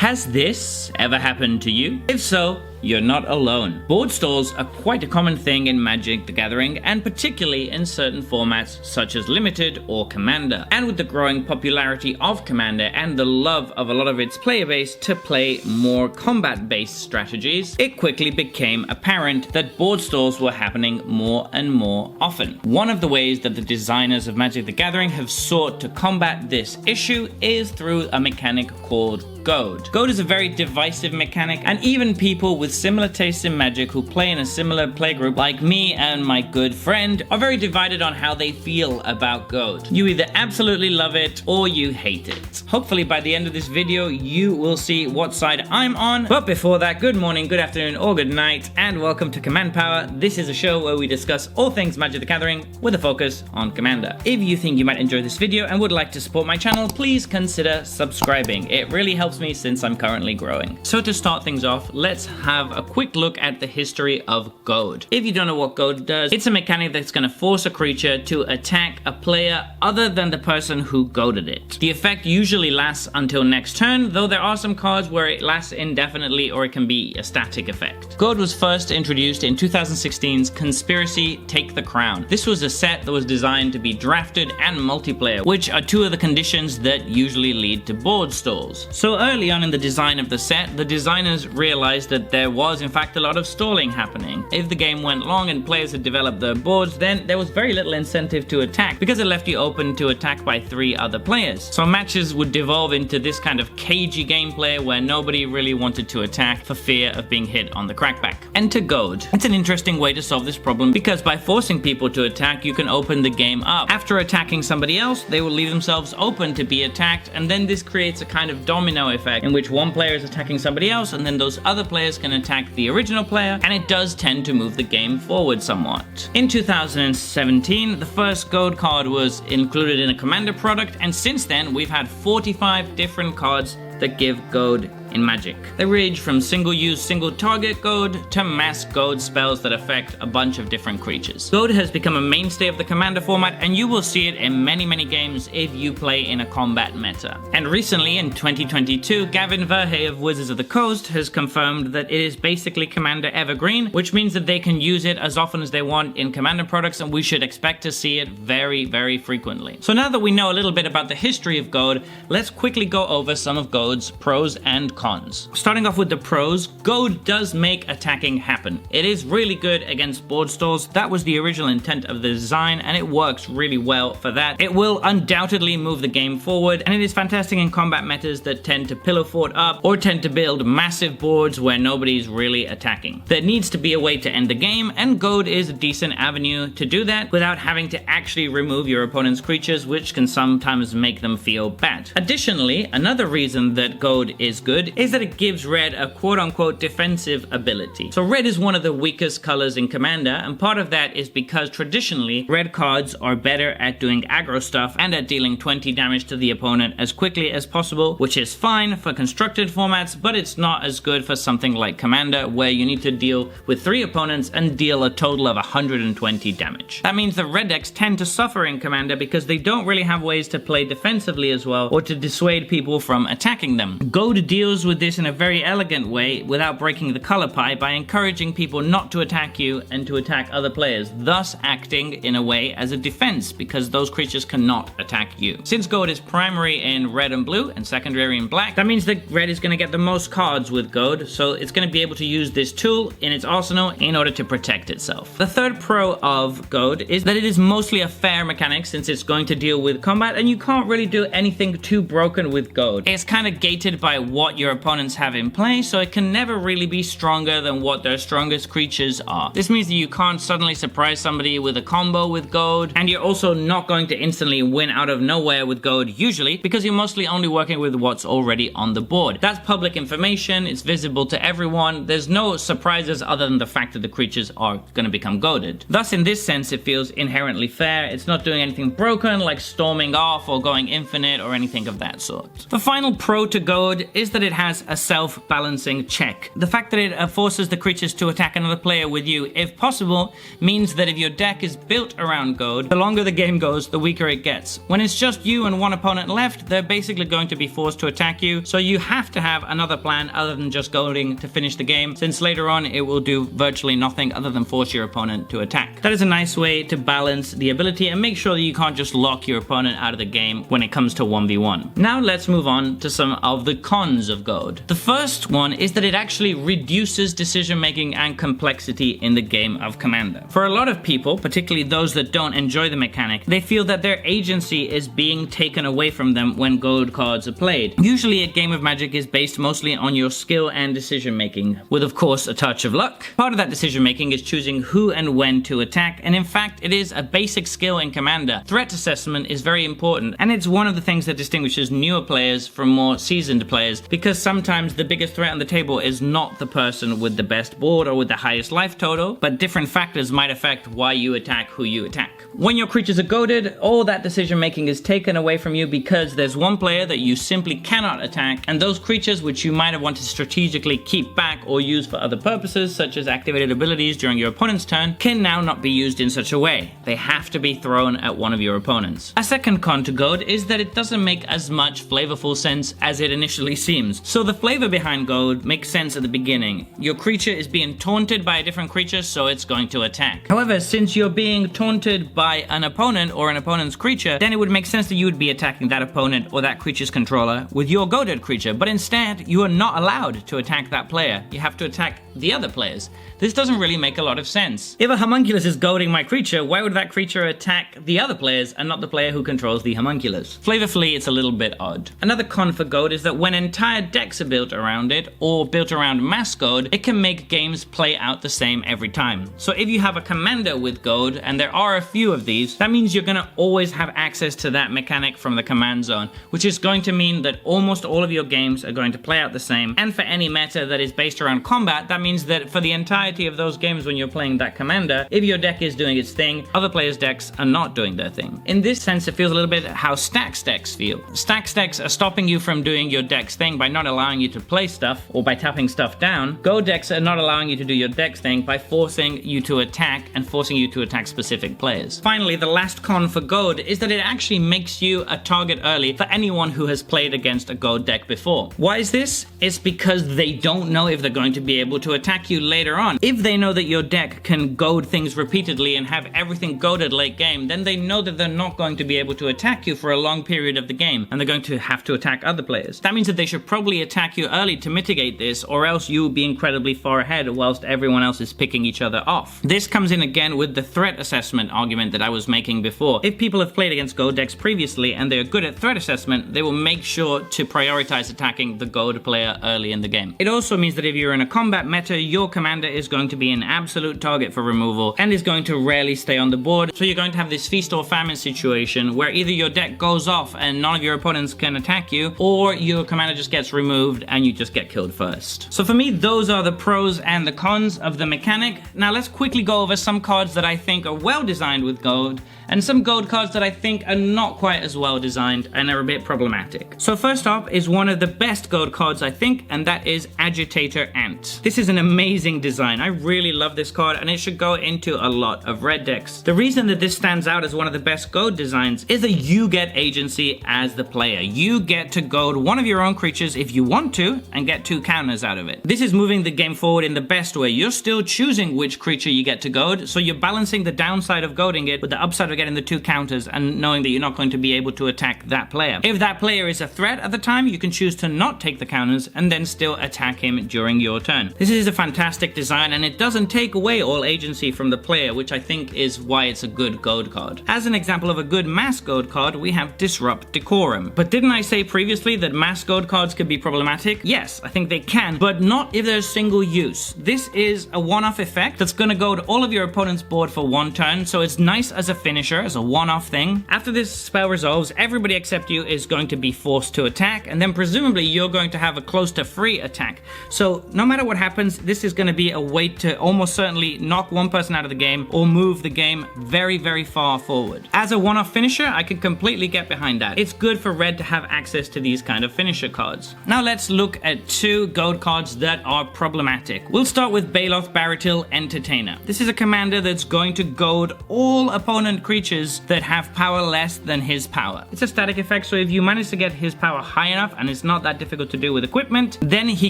Has this ever happened to you? If so, you're not alone. Board stalls are quite a common thing in Magic the Gathering, and particularly in certain formats such as Limited or Commander. And with the growing popularity of Commander and the love of a lot of its player base to play more combat-based strategies, it quickly became apparent that board stalls were happening more and more often. One of the ways that the designers of Magic the Gathering have sought to combat this issue is through a mechanic called Goad. Goad is a very divisive mechanic, and even people with similar tastes in Magic who play in a similar playgroup like me and my good friend are very divided on how they feel about Goad. You either absolutely love it or you hate it. Hopefully by the end of this video you will see what side I'm on, but before that, good morning, good afternoon or good night, and welcome to Command Power. This is a show where we discuss all things Magic the Gathering with a focus on Commander. If you think you might enjoy this video and would like to support my channel, please consider subscribing. It really helps me since I'm currently growing. So to start things off, let's have a quick look at the history of Goad. If you don't know what Goad does, it's a mechanic that's going to force a creature to attack a player other than the person who goaded it. The effect usually lasts until next turn, though there are some cards where it lasts indefinitely or it can be a static effect. Goad was first introduced in 2016's Conspiracy Take the Crown. This was a set that was designed to be drafted and multiplayer, which are two of the conditions that usually lead to board stalls. So early on in the design of the set, the designers realized that there was in fact a lot of stalling happening. If the game went long and players had developed their boards, then there was very little incentive to attack because it left you open to attack by 3 other players. So matches would devolve into this kind of cagey gameplay where nobody really wanted to attack for fear of being hit on the crackback. Enter Goad. It's an interesting way to solve this problem because by forcing people to attack, you can open the game up. After attacking somebody else, they will leave themselves open to be attacked, and then this creates a kind of domino effect in which one player is attacking somebody else and then those other players can attack the original player, and it does tend to move the game forward somewhat. In 2017, the first Goad card was included in a Commander product, and since then we've had 45 different cards that give Goad in Magic. They range from single-use, single-target Goad to mass Goad spells that affect a bunch of different creatures. Goad has become a mainstay of the Commander format, and you will see it in many games if you play in a combat meta. And recently, in 2022, Gavin Verhey of Wizards of the Coast has confirmed that it is basically Commander Evergreen, which means that they can use it as often as they want in Commander products, and we should expect to see it very frequently. So now that we know a little bit about the history of Goad, let's quickly go over some of Goad's pros and cons. Starting off with the pros, Goad does make attacking happen. It is really good against board stalls. That was the original intent of the design, and it works really well for that. It will undoubtedly move the game forward, and it is fantastic in combat metas that tend to pillow fort up or tend to build massive boards where nobody's really attacking. There needs to be a way to end the game, and Goad is a decent avenue to do that without having to actually remove your opponent's creatures, which can sometimes make them feel bad. Additionally, another reason that Goad is good is that it gives red a quote-unquote defensive ability. So red is one of the weakest colors in Commander, and part of that is because traditionally red cards are better at doing aggro stuff and at dealing 20 damage to the opponent as quickly as possible, which is fine for constructed formats, but it's not as good for something like Commander where you need to deal with 3 opponents and deal a total of 120 damage. That means the red decks tend to suffer in Commander because they don't really have ways to play defensively as well or to dissuade people from attacking them. Goad deals with this in a very elegant way without breaking the color pie by encouraging people not to attack you and to attack other players, thus acting in a way as a defense because those creatures cannot attack you. Since Goad is primary in red and blue and secondary in black, that means that red is going to get the most cards with Goad, so it's going to be able to use this tool in its arsenal in order to protect itself. The third pro of Goad is that it is mostly a fair mechanic since it's going to deal with combat, and you can't really do anything too broken with Goad. It's kind of gated by what your opponents have in play, so it can never really be stronger than what their strongest creatures are. This means that you can't suddenly surprise somebody with a combo with Goad, and you're also not going to instantly win out of nowhere with Goad usually, because you're mostly only working with what's already on the board. That's public information, it's visible to everyone, there's no surprises other than the fact that the creatures are going to become goaded. Thus, in this sense, it feels inherently fair. It's not doing anything broken like storming off or going infinite or anything of that sort. The final pro to Goad is that it it has a self-balancing check. The fact that it forces the creatures to attack another player with you, if possible, means that if your deck is built around Goad, the longer the game goes, the weaker it gets. When it's just you and one opponent left, they're basically going to be forced to attack you, so you have to have another plan other than just goading to finish the game, since later on it will do virtually nothing other than force your opponent to attack. That is a nice way to balance the ability and make sure that you can't just lock your opponent out of the game when it comes to 1v1. Now let's move on to some of the cons of Goad. The first one is that it actually reduces decision making and complexity in the game of Commander. For a lot of people, particularly those that don't enjoy the mechanic, they feel that their agency is being taken away from them when Goad cards are played. Usually a game of Magic is based mostly on your skill and decision making, with of course a touch of luck. Part of that decision making is choosing who and when to attack, and in fact it is a basic skill in Commander. Threat assessment is very important, and it's one of the things that distinguishes newer players from more seasoned players, because sometimes the biggest threat on the table is not the person with the best board or with the highest life total, but different factors might affect why you attack who you attack. When your creatures are goaded, all that decision making is taken away from you because there's one player that you simply cannot attack, and those creatures which you might have wanted to strategically keep back or use for other purposes, such as activated abilities during your opponent's turn, can now not be used in such a way. They have to be thrown at one of your opponents. A second con to Goad is that it doesn't make as much flavorful sense as it initially seems. So the flavor behind Goad makes sense at the beginning. Your creature is being taunted by a different creature, so it's going to attack. However, since you're being taunted by an opponent or an opponent's creature, then it would make sense that you would be attacking that opponent or that creature's controller with your goaded creature, but instead you are not allowed to attack that player. You have to attack the other players. This doesn't really make a lot of sense. If a homunculus is goading my creature, why would that creature attack the other players and not the player who controls the homunculus? Flavorfully, it's a little bit odd. Another con for Goad is that when entire decks are built around it, or built around mass Goad, it can make games play out the same every time. So if you have a commander with Goad, and there are a few of these, that means you're gonna always have access to that mechanic from the command zone, which is going to mean that almost all of your games are going to play out the same. And for any meta that is based around combat, that means that for the entirety of those games when you're playing that commander, if your deck is doing its thing, other players' decks are not doing their thing. In this sense, it feels a little bit how stacks decks feel. Stacks decks are stopping you from doing your deck's thing by not allowing you to play stuff or by tapping stuff down. Goad decks are not allowing you to do your deck's thing by forcing you to attack and forcing you to attack specific players. Finally, the last con for Goad is that it actually makes you a target early for anyone who has played against a Goad deck before. Why is this? It's because they don't know if they're going to be able to attack you later on. If they know that your deck can goad things repeatedly and have everything goaded late game, then they know that they're not going to be able to attack you for a long period of the game, and they're going to have to attack other players. That means that they should probably attack you early to mitigate this, or else you will be incredibly far ahead whilst everyone else is picking each other off. This comes in again with the threat assessment argument that I was making before. If people have played against Goad decks previously and they're good at threat assessment, they will make sure to prioritize attacking the Goad player early in the game. It also means that if you're in a combat meta, your commander is going to be an absolute target for removal and is going to rarely stay on the board, so you're going to have this feast or famine situation where either your deck goes off and none of your opponents can attack you, or your commander just gets removed and you just get killed first. So for me, those are the pros and the cons of the mechanic. Now let's quickly go over some cards that I think are well designed with Goad, and some Goad cards that I think are not quite as well designed and are a bit problematic. So first up is one of the best Goad cards I think, and that is Agitator Ant. This is an amazing design. I really love this card and it should go into a lot of red decks. The reason that this stands out as one of the best Goad designs is that you get agency as the player. You get to goad one of your own creatures if you want to and get 2 counters out of it. This is moving the game forward in the best way. You're still choosing which creature you get to goad, so you're balancing the downside of goading it with the upside of getting the 2 counters and knowing that you're not going to be able to attack that player. If that player is a threat at the time, you can choose to not take the counters and then still attack him during your turn. This is a fantastic design and it doesn't take away all agency from the player, which I think is why it's a good Goad card. As an example of a good mass Goad card, we have Disrupt Decorum. But didn't I say previously that mass Goad cards could be problematic? Yes, I think they can, but not if there's single use. This is a one-off effect that's going to goad all of your opponent's board for 1 turn, so it's nice as a finisher finisher as a one-off thing. After this spell resolves, everybody except you is going to be forced to attack, and then presumably you're going to have a close to free attack. So no matter what happens, this is going to be a way to almost certainly knock one person out of the game or move the game very, very far forward. As a one-off finisher, I can completely get behind that. It's good for red to have access to these kind of finisher cards. Now let's look at two Goad cards that are problematic. We'll start with Baloth Baratil Entertainer. This is a commander that's going to goad all opponent creatures that have power less than his power. It's a static effect, so if you manage to get his power high enough, and it's not that difficult to do with equipment, then he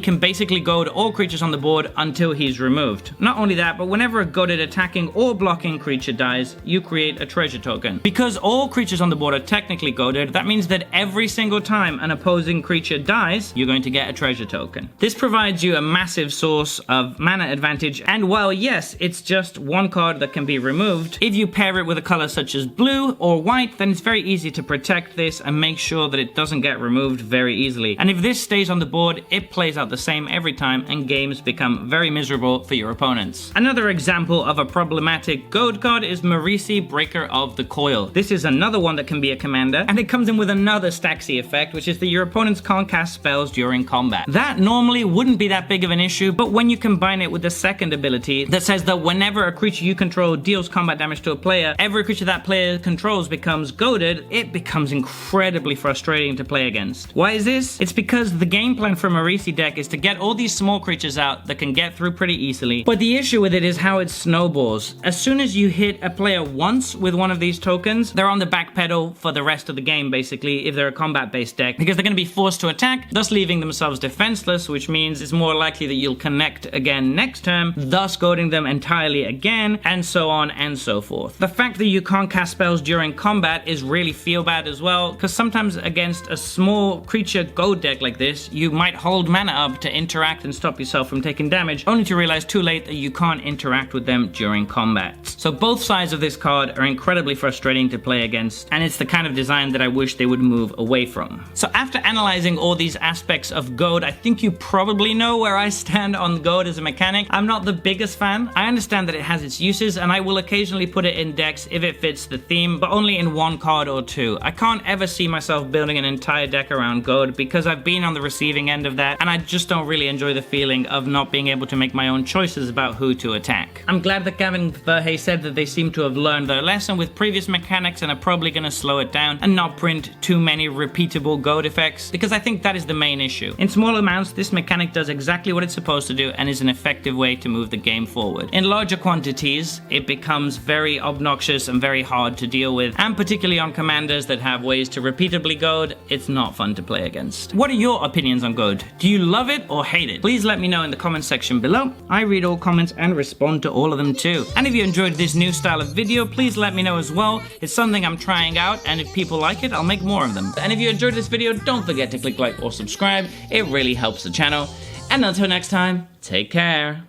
can basically goad all creatures on the board until he's removed. Not only that, but whenever a goaded attacking or blocking creature dies, you create a treasure token. Because all creatures on the board are technically goaded, that means that every single time an opposing creature dies, you're going to get a treasure token. This provides you a massive source of mana advantage, and while yes, it's just one card that can be removed, if you pair it with a color such as blue or white, then it's very easy to protect this and make sure that it doesn't get removed very easily. And if this stays on the board, it plays out the same every time, and games become very miserable for your opponents. Another example of a problematic Goad card is Marisi, Breaker of the Coil. This is another one that can be a commander, and it comes in with another Staxy effect, which is that your opponents can't cast spells during combat. That normally wouldn't be that big of an issue, but when you combine it with the second ability that says that whenever a creature you control deals combat damage to a player, every creature that player controls becomes goaded, it becomes incredibly frustrating to play against. Why is this? It's because the game plan for Marisi deck is to get all these small creatures out that can get through pretty easily, but the issue with it is how it snowballs. As soon as you hit a player once with one of these tokens, they're on the back pedal for the rest of the game, basically, if they're a combat-based deck, because they're going to be forced to attack, thus leaving themselves defenseless, which means it's more likely that you'll connect again next turn, thus goading them entirely again, and so on and so forth. The fact that you can't cast spells during combat is really feel bad as well, because sometimes against a small creature Goad deck like this, you might hold mana up to interact and stop yourself from taking damage, only to realize too late that you can't interact with them during combat. So both sides of this card are incredibly frustrating to play against, and it's the kind of design that I wish they would move away from. So after analyzing all these aspects of Goad, I think you probably know where I stand on Goad as a mechanic. I'm not the biggest fan. I understand that it has its uses, and I will occasionally put it in decks if it fits the theme, but only in one card or two. I can't ever see myself building an entire deck around Goad because I've been on the receiving end of that, and I just don't really enjoy the feeling of not being able to make my own choices about who to attack. I'm glad that Gavin Verhey said that they seem to have learned their lesson with previous mechanics and are probably going to slow it down and not print too many repeatable Goad effects, because I think that is the main issue. In small amounts, this mechanic does exactly what it's supposed to do and is an effective way to move the game forward. In larger quantities, it becomes very obnoxious and very hard to deal with, and particularly on commanders that have ways to repeatably Goad, it's not fun to play against. What are your opinions on Goad? Do you love it or hate it? Please let me know in the comment section below. I read all comments and respond to all of them too. And if you enjoyed this new style of video, please let me know as well. It's something I'm trying out, and if people like it, I'll make more of them. And if you enjoyed this video, don't forget to click like or subscribe. It really helps the channel. And until next time, take care.